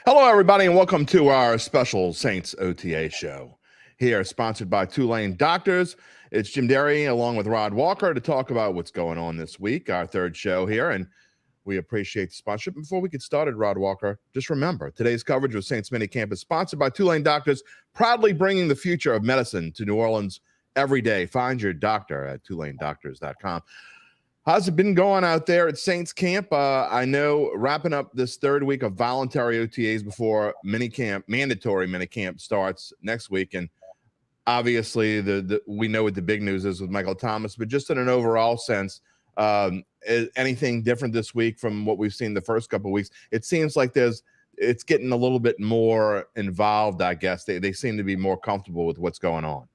Hello, everybody, and welcome to our special Saints OTA show. Here, sponsored by Tulane Doctors. It's Jim Derry along with Rod Walker to talk about what's going on this week, our third show here, and we appreciate the sponsorship. Before we get started, Rod Walker, just remember, today's coverage of Saints Minicamp is sponsored by Tulane Doctors, proudly bringing the future of medicine to New Orleans every day. Find your doctor at TulaneDoctors.com. How's it been going out there at Saints Camp? I know wrapping up this third week of voluntary OTAs before mandatory minicamp starts next week. And obviously, we know what the big news is with Michael Thomas, but just in an overall sense, is anything different this week from what we've seen the first couple of weeks? It seems like it's getting a little bit more involved, I guess. They seem to be more comfortable with what's going on.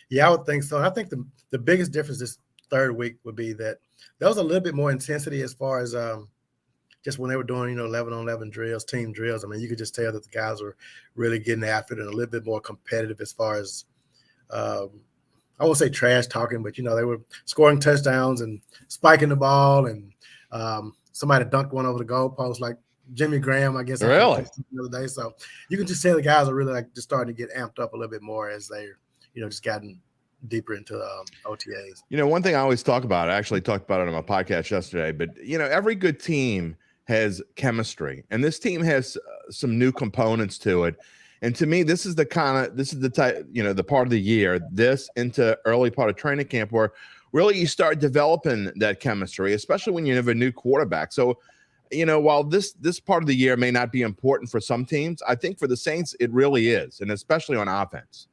Yeah, I would think so. I think the biggest difference this third week would be that there was a little bit more intensity as far as just when they were doing, 11-on-11 drills, team drills. I mean, you could just tell that the guys were really getting after it and a little bit more competitive as far as, I won't say trash talking, but, they were scoring touchdowns and spiking the ball. And somebody dunked one over the goalpost like Jimmy Graham, I guess. Really? The other day. So you can just tell the guys are really just starting to get amped up a little bit more as they're, just gotten deeper into OTAs. One thing I always talk about, I actually talked about it on my podcast yesterday, but every good team has chemistry, and this team has some new components to it. And to me, this is the type, the part of the year, this into early part of training camp where really you start developing that chemistry, especially when you have a new quarterback. So, while this part of the year may not be important for some teams, I think for the Saints, it really is, and especially on offense.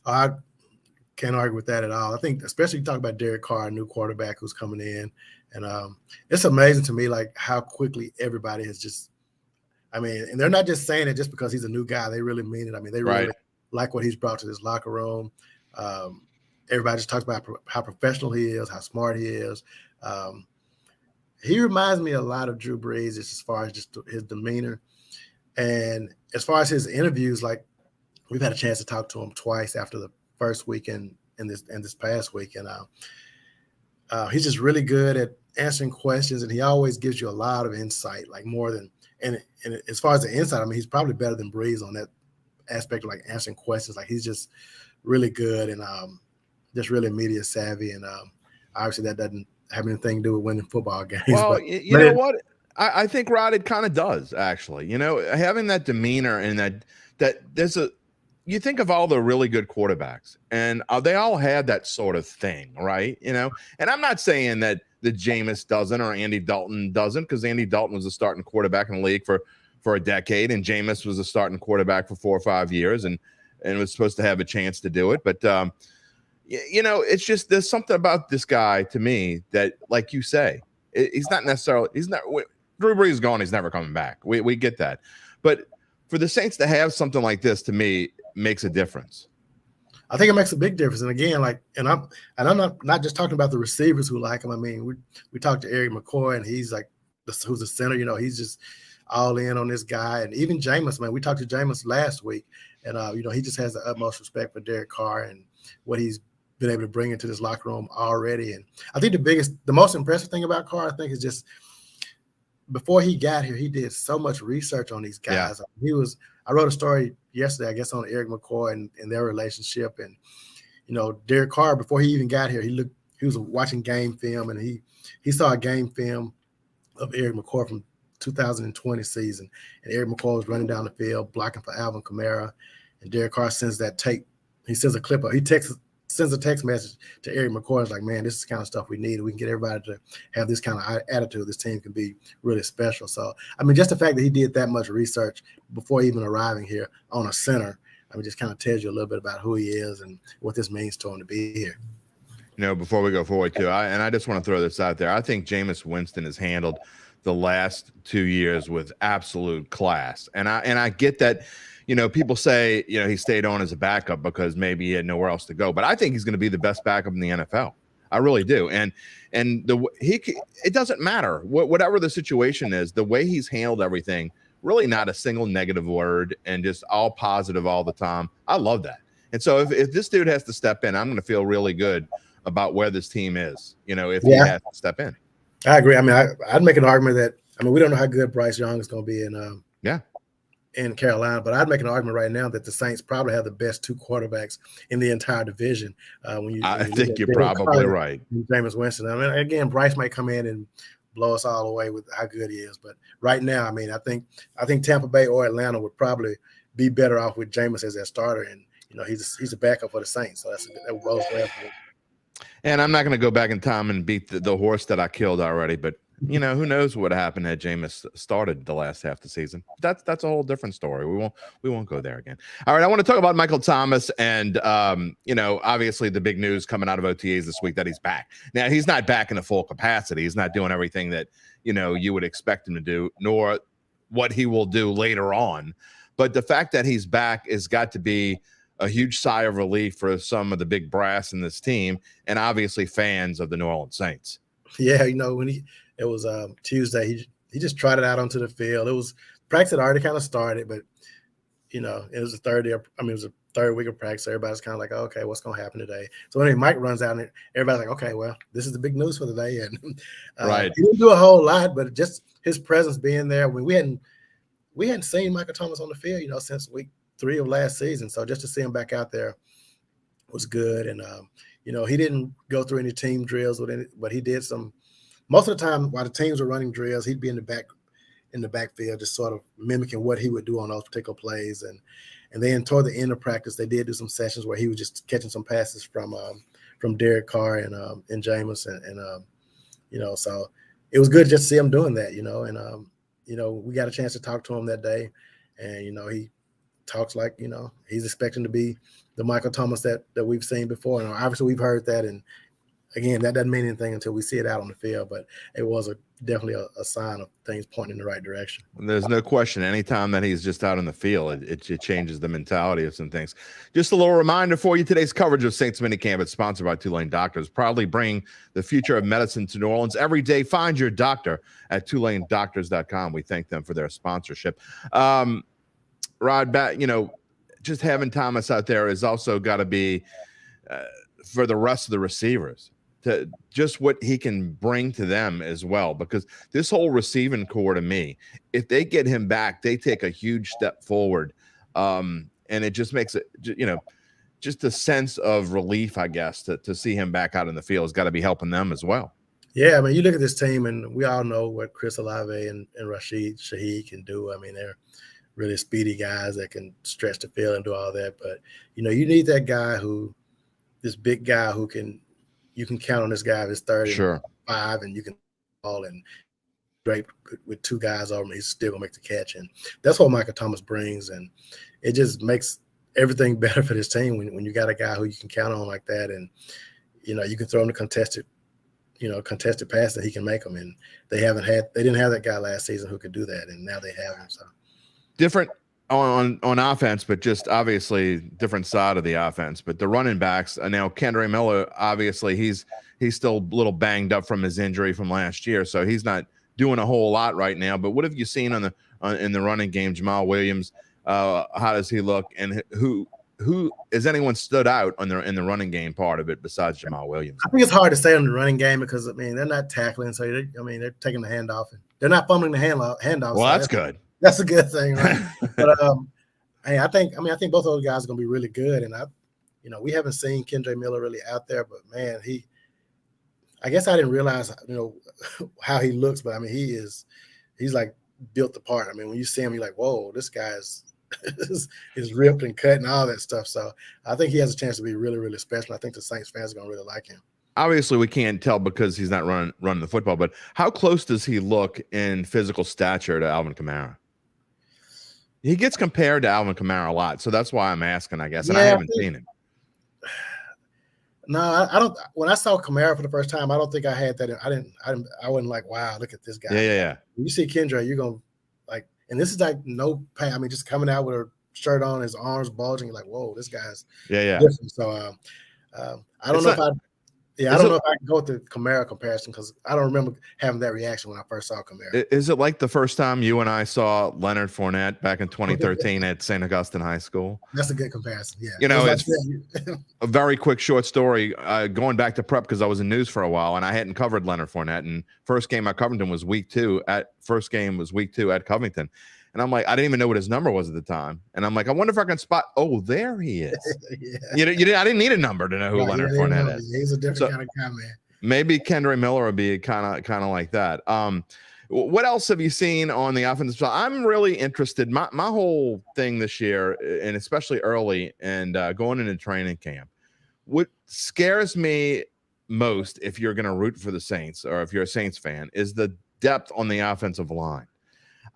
I can't argue with that at all. I think, especially you talk about Derek Carr, a new quarterback who's coming in, and it's amazing to me, like how quickly everybody has just. I mean, and they're not just saying it just because he's a new guy. They really mean it. I mean, they really like what he's brought to this locker room. Everybody just talks about how professional he is, how smart he is. He reminds me a lot of Drew Brees as far as just his demeanor, and as far as his interviews, like. We've had a chance to talk to him twice after the first week and this past week, and he's just really good at answering questions, and he always gives you a lot of insight, like more than and as far as the insight, I mean, he's probably better than Breeze on that aspect of like answering questions. Like he's just really good and just really media savvy, and obviously that doesn't have anything to do with winning football games. Well, but, you know what? I think Rod, it kind of does actually. Having that demeanor and that there's a. You think of all the really good quarterbacks, and they all had that sort of thing, right? And I'm not saying that Jameis doesn't or Andy Dalton doesn't, because Andy Dalton was a starting quarterback in the league for a decade, and Jameis was a starting quarterback for 4 or 5 years, and was supposed to have a chance to do it. But it's just there's something about this guy to me that, like you say, he's not. Drew Brees is gone; he's never coming back. We get that, but for the Saints to have something like this, to me, makes a difference. I think it makes a big difference. And again, I'm not just talking about the receivers who like him. I mean, we talked to Eric McCoy, and he's like who's the center. He's just all in on this guy. And even Jameis, man, we talked to Jameis last week, and he just has the utmost respect for Derek Carr and what he's been able to bring into this locker room already. And I think the most impressive thing about Carr, I think, is just before he got here, he did so much research on these guys. Yeah. I wrote a story yesterday, I guess, on Eric McCoy and their relationship. And, Derek Carr, before he even got here, he was watching game film, and he saw a game film of Eric McCoy from 2020 season. And Eric McCoy was running down the field, blocking for Alvin Kamara. And Derek Carr sends that tape. He sends a clip up. He sends a text message to Eric McCoy. It's like, man, this is the kind of stuff we need. We can get everybody to have this kind of attitude. This team can be really special. So, I mean, just the fact that he did that much research before even arriving here on a center, I mean, just kind of tells you a little bit about who he is and what this means to him to be here. Before we go forward too, I just want to throw this out there. I think Jameis Winston has handled the last 2 years with absolute class. And I get that, people say, he stayed on as a backup because maybe he had nowhere else to go. But I think he's going to be the best backup in the NFL. I really do. And it doesn't matter whatever the situation is, the way he's handled everything, really not a single negative word and just all positive all the time. I love that. And so if this dude has to step in, I'm going to feel really good about where this team is, if he has to step in. I agree. I mean, I'd make an argument that, we don't know how good Bryce Young is going to be in Carolina, but I'd make an argument right now that the Saints probably have the best 2 quarterbacks in the entire division. I think you're probably right. Jameis Winston. I mean, again, Bryce might come in and blow us all away with how good he is, but right now, I mean, I think Tampa Bay or Atlanta would probably be better off with Jameis as their starter, and he's a backup for the Saints, so that bodes well for him. And I'm not going to go back in time and beat the horse that I killed already, but who knows what happened had Jameis started the last half of the season. That's a whole different story. We won't go there again. All right, I want to talk about Michael Thomas and obviously the big news coming out of OTAs this week that he's back. Now, he's not back in a full capacity. He's not doing everything that you would expect him to do, nor what he will do later on. But the fact that he's back has got to be a huge sigh of relief for some of the big brass in this team, and obviously fans of the New Orleans Saints. Yeah, when it was Tuesday, he just trotted out onto the field. It was practice had already kind of started, but it was the third day. It was a third week of practice. So everybody's kind of like, okay, what's going to happen today? So when Mike runs out, and everybody's like, okay, well, this is the big news for the day. And right, he didn't do a whole lot, but just his presence being there. We hadn't seen Michael Thomas on the field, since week 3 of last season. So just to see him back out there was good. And he didn't go through any team drills but he did some. Most of the time, while the teams were running drills, he'd be in the backfield, just sort of mimicking what he would do on those particular plays. And then toward the end of practice, they did do some sessions where he was just catching some passes from Derek Carr and Jameis, and so it was good just to see him doing that, and we got a chance to talk to him that day, and he talks like he's expecting to be the Michael Thomas that we've seen before, and obviously we've heard that, and again, that doesn't mean anything until we see it out on the field, but it was definitely a sign of things pointing in the right direction. There's no question. Anytime that he's just out on the field, it changes the mentality of some things. Just a little reminder for you, today's coverage of Saints minicamp is sponsored by Tulane Doctors, proudly bringing the future of medicine to New Orleans. Every day, find your doctor at TulaneDoctors.com. We thank them for their sponsorship. Rod, just having Thomas out there has also got to be for the rest of the receivers, to just what he can bring to them as well, because this whole receiving core, to me, if they get him back, they take a huge step forward, and it just makes it, just a sense of relief, I guess, to see him back out in the field has got to be helping them as well. Yeah, I mean, you look at this team, and we all know what Chris Olave and Rashid Shaheed can do. I mean, they're really speedy guys that can stretch the field and do all that. But you need that guy this big guy you can count on this guy if it's 35 and you can call and great with 2 guys over him, he's still gonna make the catch. And that's what Michael Thomas brings, and it just makes everything better for this team when you got a guy who you can count on like that, and you can throw him the contested pass and he can make them. And they didn't have that guy last season who could do that, and now they have him. So different on offense, but just obviously different side of the offense. But the running backs now, Kendre Miller, obviously he's still a little banged up from his injury from last year, so he's not doing a whole lot right now. But what have you seen in the running game? Jamal Williams, how does he look, and who has anyone stood out in the running game part of it besides Jamal Williams? I think it's hard to say on the running game because they're not tackling, so they're taking the handoff and they're not fumbling the handoff. Well, that's good. That's a good thing, right? But hey, I think both of those guys are going to be really good. And we haven't seen Kendre Miller really out there, but man, I guess I didn't realize, how he looks, but I mean, he's like built apart. I mean, when you see him, you're like, whoa, this guy's is ripped and cut and all that stuff. So I think he has a chance to be really, really special. I think the Saints fans are going to really like him. Obviously, we can't tell because he's not running the football, but how close does he look in physical stature to Alvin Kamara? He gets compared to Alvin Kamara a lot, so that's why I'm asking, I guess, and I haven't seen him. No, I don't. When I saw Kamara for the first time, I don't think I had that. I wasn't like, wow, look at this guy. Yeah. When you see Kendre, you're going to like, and this is like no pain. I mean, just coming out with a shirt on, his arms bulging, you're like, whoa, this guy's different. So I don't know if I can go with the Kamara comparison because I don't remember having that reaction when I first saw Kamara. Is it like the first time you and I saw Leonard Fournette back in 2013 at St. Augustine High School? That's a good comparison, yeah. It's a very quick, short story. Going back to prep because I was in news for a while and I hadn't covered Leonard Fournette. And first game I covered him was week 2 at Covington. And I'm like, I didn't even know what his number was at the time. And I'm like, I wonder if I can spot. Oh, there he is. I didn't need a number to know who Leonard Fournette is. He's a different kind of guy, man. Maybe Kendra Miller would be kind of like that. What else have you seen on the offensive side? I'm really interested. My whole thing this year, and especially early and going into training camp, what scares me most, if you're going to root for the Saints or if you're a Saints fan, is the depth on the offensive line.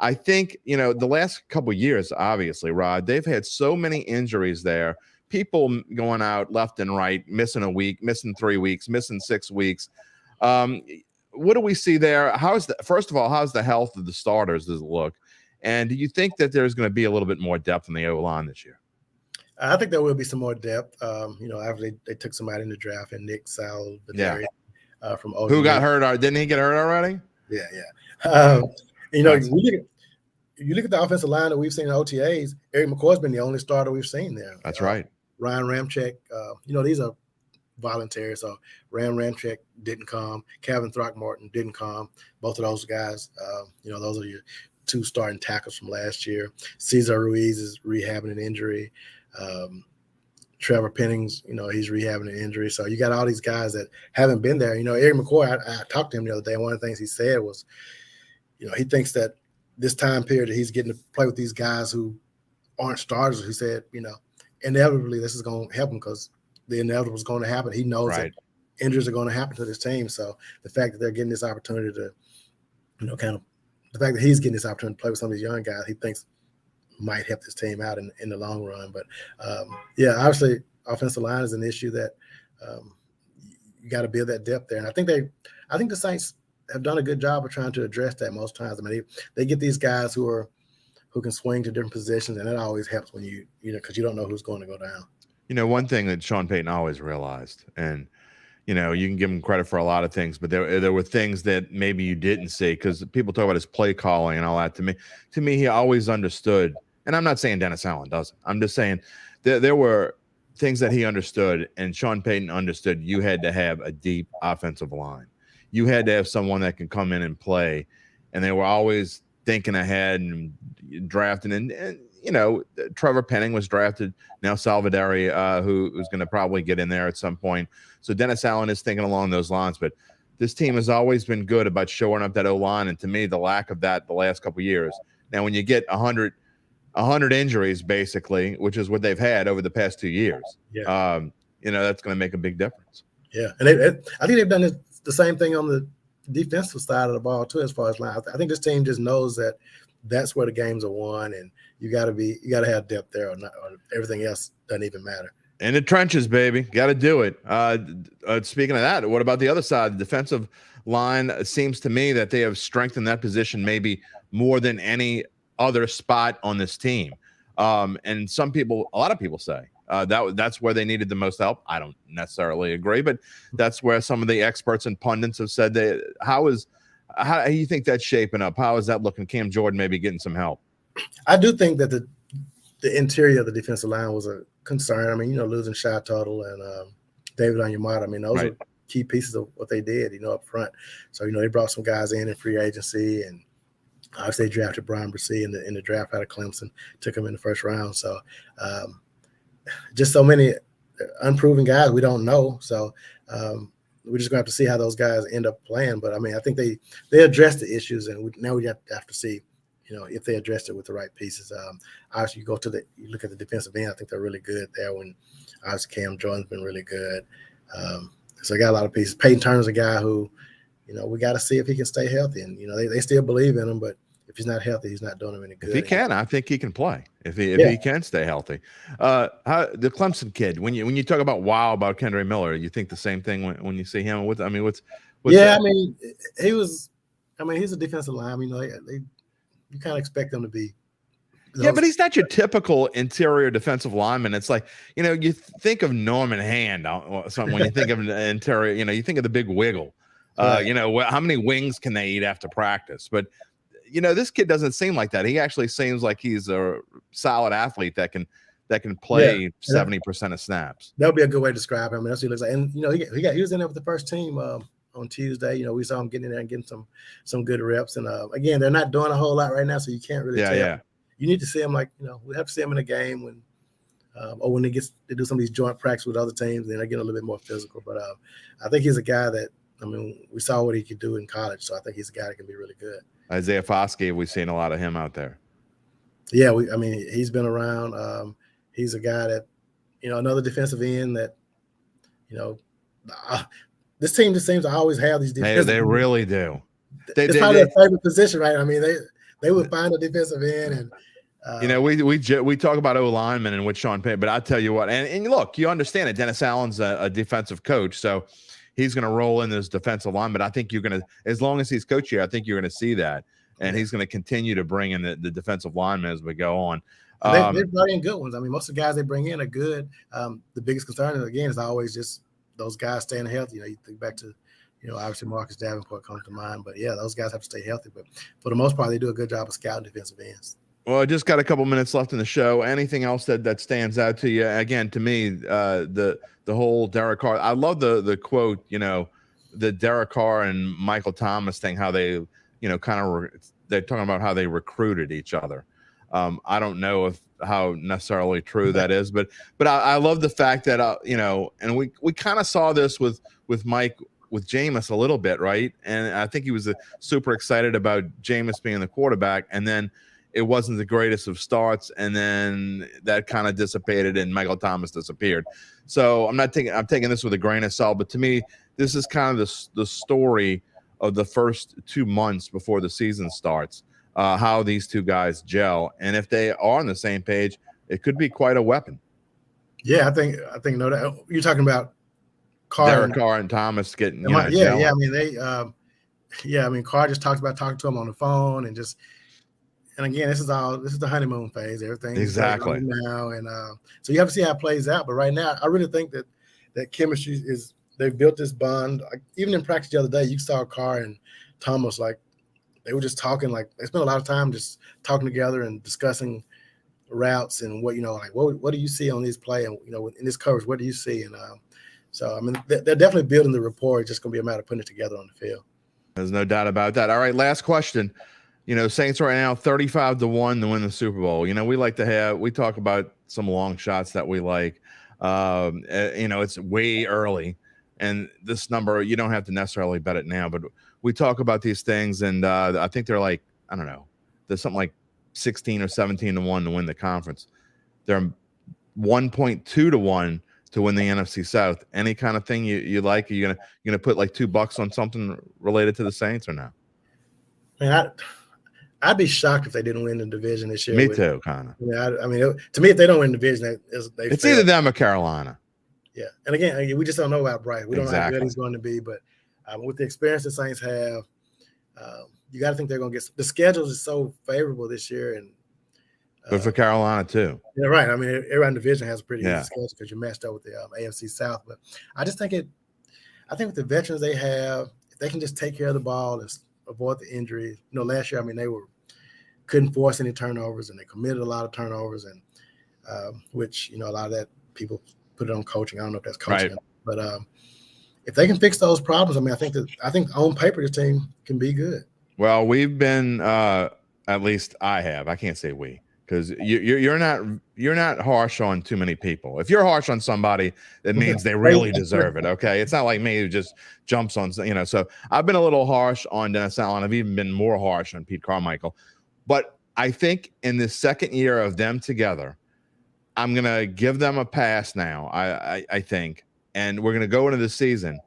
I think, the last couple of years, obviously, Rod, they've had so many injuries there. People going out left and right, missing a week, missing 3 weeks, missing 6 weeks. What do we see there? First of all, how's the health of the starters? Does it look? And do you think that there's going to be a little bit more depth in the O-line this year? I think there will be some more depth. After they took somebody in the draft, and Nick Salvadori from OTAs. Who got hurt? Didn't he get hurt already? Yeah. You look at the offensive line that we've seen in OTAs. Eric McCoy's been the only starter we've seen there. That's right. Ryan Ramczyk, these are voluntary. So Ramczyk didn't come. Kevin Throckmorton didn't come. Both of those guys, those are your 2 starting tackles from last year. Cesar Ruiz is rehabbing an injury. Trevor Pennings, he's rehabbing an injury. So you got all these guys that haven't been there. Eric McCoy, I talked to him the other day, and one of the things he said was, he thinks that this time period that he's getting to play with these guys who aren't starters, he said, inevitably this is going to help him because the inevitable is going to happen. He knows that injuries are going to happen to this team. So the fact that they're getting this opportunity to, the fact that he's getting this opportunity to play with some of these young guys, he thinks might help this team out in the long run. But obviously offensive line is an issue that you got to build that depth there. And I think the Saints have done a good job of trying to address that most times. I mean, they get these guys who can swing to different positions, and that always helps when because you don't know who's going to go down. One thing that Sean Payton always realized, and you can give him credit for a lot of things, but there were things that maybe you didn't see, because people talk about his play calling and all that. To me, he always understood. And I'm not saying Dennis Allen doesn't. I'm just saying there were things that he understood, and Sean Payton understood. You had to have a deep offensive line. You had to have someone that can come in and play, and they were always thinking ahead and drafting. And Trevor Penning was drafted. Now Salvadori, who's going to probably get in there at some point. So Dennis Allen is thinking along those lines. But this team has always been good about showing up that O-line, and to me, the lack of that the last couple of years. Now, when you get 100 injuries, basically, which is what they've had over the past 2 years, that's going to make a big difference. Yeah, and I think they've done the same thing on the defensive side of the ball too, as far as line. I think this team just knows that that's where the games are won, and you got to have depth there, or everything else doesn't even matter. In the trenches, baby, got to do it. Speaking of that, what about the other side? The defensive line, it seems to me that they have strengthened that position maybe more than any other spot on this team. And a lot of people say that's where they needed the most help. I don't necessarily agree, but that's where some of the experts and pundits have said how do you think that's shaping up? How is that looking? Cam Jordan maybe getting some help. I do think that the interior of the defensive line was a concern. I mean, losing Shy Tuttle and David Onyemata. I mean, those are key pieces of what they did, up front. So, they brought some guys in free agency, and obviously they drafted Brian Bresee in the draft out of Clemson, took him in the first round. So just so many unproven guys we don't know. So we're just going to have to see how those guys end up playing. But, I mean, I think they addressed the issues, and now we have to see, if they addressed it with the right pieces. Obviously, you look at the defensive end, I think they're really good there. When obviously Cam Jordan's been really good. So I got a lot of pieces. Peyton Turner's a guy who, we got to see if he can stay healthy. And, they still believe in him, but if he's not healthy, he's not doing him any good. If he can, I think he can play. If he can stay healthy. The Clemson kid, when you talk about about Kendra Miller, you think the same thing when you see him? What's yeah, I mean, he's a defensive lineman. You kind of expect them to be. Yeah, but he's not your typical interior defensive lineman. It's like, you think of Norman Hand when you think of interior, you think of the big wiggle. Right. How many wings can they eat after practice? But, this kid doesn't seem like that. He actually seems like he's a solid athlete that can play 70% of snaps. That would be a good way to describe him. That's what he looks like. And, he was in there with the first team on Tuesday. We saw him getting in there and getting some good reps. And again, they're not doing a whole lot right now, so you can't really tell. you need to see him we have to see him in a game when or when they do some of these joint practice with other teams, then they get a little bit more physical. But I think he's a guy that, we saw what he could do in college, so I think he's a guy that can be really good. Isaiah Foskey, we've seen a lot of him out there. Yeah, he's been around. He's a guy that, another defensive end that, this team just seems to always have these defensive They really do. It's probably their favorite position, right? They would find a defensive end and we talk about O linemen and with Sean Payton, but I tell you what, and look, you understand it. Dennis Allen's a defensive coach, so he's going to roll in this defensive line. But I think you're going to, as long as he's coach here, I think you're going to see that, and he's going to continue to bring in the defensive linemen as we go on. They brought in good ones. Most of the guys they bring in are good. The biggest concern again is always just those guys staying healthy. You think back to, obviously Marcus Davenport comes to mind, but yeah, those guys have to stay healthy. But for the most part, they do a good job of scouting defensive ends. Well, I just got a couple minutes left in the show. Anything else that stands out to you? Again, to me, the whole Derek Carr. I love the quote. The Derek Carr and Michael Thomas thing. How they, they're talking about how they recruited each other. I don't know how necessarily true that is, but I love the fact that and we kind of saw this with Mike with Jameis a little bit, right? And I think he was super excited about Jameis being the quarterback, and then it wasn't the greatest of starts, and then that kind of dissipated, and Michael Thomas disappeared. So I'm taking this with a grain of salt, but to me, this is kind of the story of the first 2 months before the season starts. How these two guys gel, and if they are on the same page, it could be quite a weapon. Yeah, I think no doubt. You're talking about Derek Carr and Thomas getting Carr just talks about talking to him on the phone and again, this is the honeymoon phase. Everything's exactly now, and so you have to see how it plays out. But right now, I really think that chemistry they've built this bond. Even in practice the other day, you saw Carr and Thomas they were just talking, they spent a lot of time just talking together and discussing routes and what do you see on this play, and in this coverage, what do you see? And so they're definitely building the rapport. It's just going to be a matter of putting it together on the field. There's no doubt about that. All right, last question. Saints right now 35-1 to win the Super Bowl. We talk about some long shots that we like. It's way early, and this number, you don't have to necessarily bet it now, but we talk about these things, and I think they're I don't know, there's something like 16 or 17-1 to win the conference. They're 1.2-1 to win the NFC South. Any kind of thing you like? Are you gonna put $2 on something related to the Saints or no? I'd be shocked if they didn't win the division this year. Me too, kind of. To me, if they don't win the division, it's either them or Carolina. Yeah, and again, we just don't know about Bryce. We don't know how good he's going to be, but with the experience the Saints have, you got to think they're going to get – the schedule is so favorable this year. And but for Carolina, too. Yeah, right. Every division has a pretty easy schedule because you're matched up with the AFC South. But I just think with the veterans they have, if they can just take care of the ball and avoid the injuries. Last year, they couldn't force any turnovers, and they committed a lot of turnovers, and which, a lot of that people put it on coaching. I don't know if that's coaching, right. But if they can fix those problems, I think on paper this team can be good. Well, we've been at least I have. I can't say we, because you're not harsh on too many people. If you're harsh on somebody, that means they really deserve it. Okay, it's not like me who just jumps on. So I've been a little harsh on Dennis Allen. I've even been more harsh on Pete Carmichael. But I think in the second year of them together, I'm gonna give them a pass now. I think. And we're going to go into the season,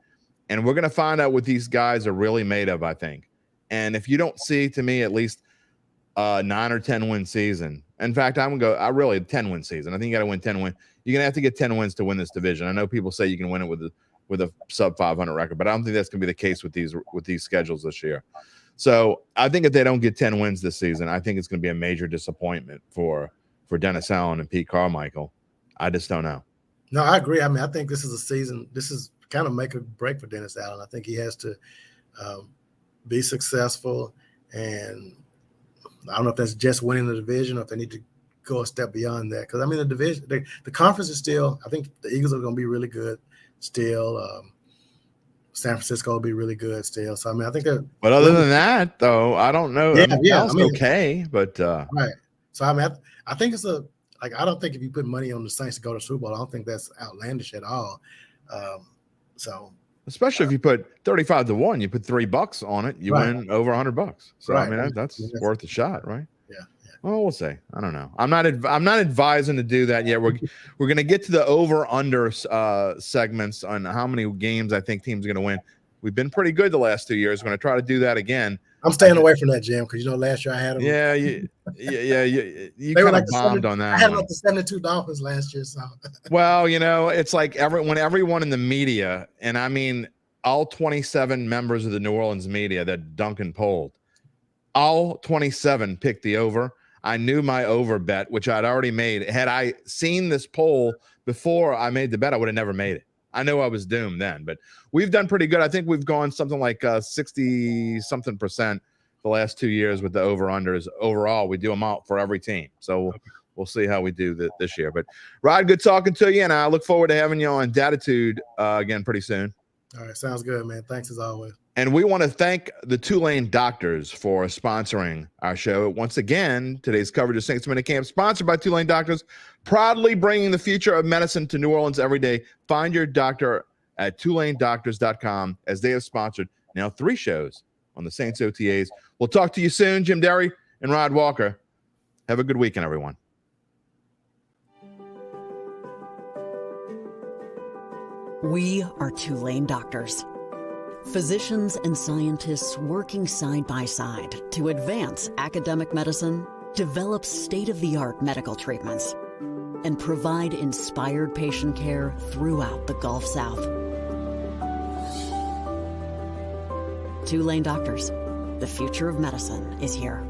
and we're going to find out what these guys are really made of, I think. And if you don't see, to me, at least 9 or 10 win season. In fact, I'm going to go, 10-win season. I think you got to win 10 wins. You're going to have to get 10 wins to win this division. I know people say you can win it with a sub 500 record, but I don't think that's going to be the case with these schedules this year. So I think if they don't get 10 wins this season, I think it's going to be a major disappointment for Dennis Allen and Pete Carmichael. I just don't know. No, I agree. I think this is a season. This is kind of make or break for Dennis Allen. I think he has to be successful, and I don't know if that's just winning the division or if they need to go a step beyond that. Because the division, the conference is still. I think the Eagles are going to be really good still. San Francisco will be really good still. So I think that. But other than that, though, I don't know. Okay, but right. So I mean, I think it's I don't think if you put money on the Saints to go to Super Bowl, I don't think that's outlandish at all. Especially if you put 35 to 1, you put $3 on it, you win over $100. So right. I mean, that's worth a shot, right? Yeah. Well, we'll see. I don't know. I'm not advising to do that yet. We're going to get to the over/under segments on how many games I think teams are going to win. We've been pretty good the last 2 years. We're going to try to do that again. I'm staying away from that, Jim, because last year I had them. Yeah, you kind of bombed on that. I had like the 72 Dolphins last year. So well, it's like when everyone in the media, and I mean all 27 members of the New Orleans media that Duncan polled, all 27 picked the over. I knew my over bet, which I'd already made. Had I seen this poll before I made the bet, I would have never made it. I knew I was doomed then, but we've done pretty good. I think we've gone something like 60-something% the last 2 years with the over-unders. Overall, we do them out for every team. So we'll see how we do this year. But, Rod, good talking to you, and I look forward to having you on Datitude again pretty soon. All right, sounds good, man. Thanks as always. And we want to thank the Tulane Doctors for sponsoring our show. Once again, today's coverage of Saints Minicamp, sponsored by Tulane Doctors, proudly bringing the future of medicine to New Orleans every day. Find your doctor at TulaneDoctors.com, as they have sponsored now 3 shows on the Saints OTAs. We'll talk to you soon. Jim Derry and Rod Walker. Have a good weekend, everyone. We are Tulane Doctors. Physicians and scientists working side by side to advance academic medicine, develop state-of-the-art medical treatments, and provide inspired patient care throughout the Gulf South. Tulane Doctors, the future of medicine is here.